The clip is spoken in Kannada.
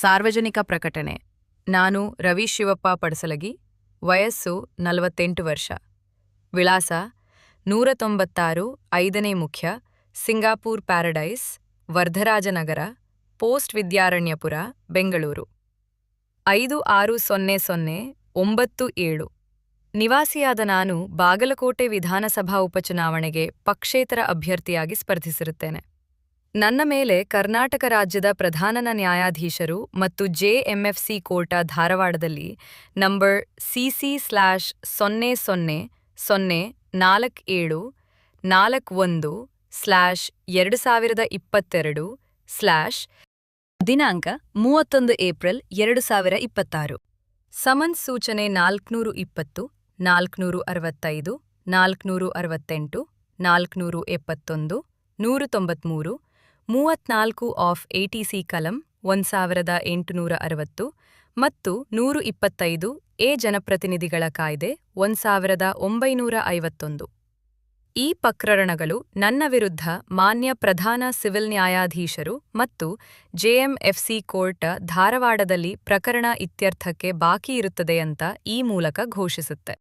ಸಾರ್ವಜನಿಕ ಪ್ರಕಟಣೆ. ನಾನು ರವಿ ಶಿವಪ್ಪ ಪಡಸಲಗಿ, ವಯಸ್ಸು 48 ವರ್ಷ. ವಿಳಾಸ 196 5ನೇ ಮುಖ್ಯ, Singapore paradise, Vardharajanagar, post Vidyaranyapura, Bengaluru 560097. ನಿವಾಸಿಯಾದ ನಾನು ಬಾಗಲಕೋಟೆ ವಿಧಾನಸಭಾ ಉಪಚುನಾವಣೆಗೆ ಪಕ್ಷೇತರ ಅಭ್ಯರ್ಥಿಯಾಗಿ ಸ್ಪರ್ಧಿಸಿರುತ್ತೇನೆ. ನನ್ನ ಮೇಲೆ ಕರ್ನಾಟಕ ರಾಜ್ಯದ ಪ್ರಧಾನ ನ್ಯಾಯಾಧೀಶರು ಮತ್ತು ಜೆಎಂಎಫ್ಸಿ ಕೋರ್ಟ ಧಾರವಾಡದಲ್ಲಿ ನಂಬರ್ CC/004041/2022/ ದಿನಾಂಕ 31 ಏಪ್ರಿಲ್ 2026. ಸಮನ್ಸ್ ಸೂಚನೆ 420, 465, 468, 471, 193, 34 ಆಫ್ ಎಟಿಸಿ ಕಲಂ 1860 ಮತ್ತು 125 ಎ ಜನಪ್ರತಿನಿಧಿಗಳ ಕಾಯ್ದೆ 1951. ಈ ಪ್ರಕರಣಗಳು ನನ್ನ ವಿರುದ್ಧ ಮಾನ್ಯ ಪ್ರಧಾನ ಸಿವಿಲ್ ನ್ಯಾಯಾಧೀಶರು ಮತ್ತು ಜೆಎಂಎಫ್ಸಿ ಕೋರ್ಟ್ ಧಾರವಾಡದಲ್ಲಿ ಪ್ರಕರಣ ಇತ್ಯರ್ಥಕ್ಕೆ ಬಾಕಿ ಇರುತ್ತದೆ ಅಂತ ಈ ಮೂಲಕ ಘೋಷಿಸುತ್ತೆ.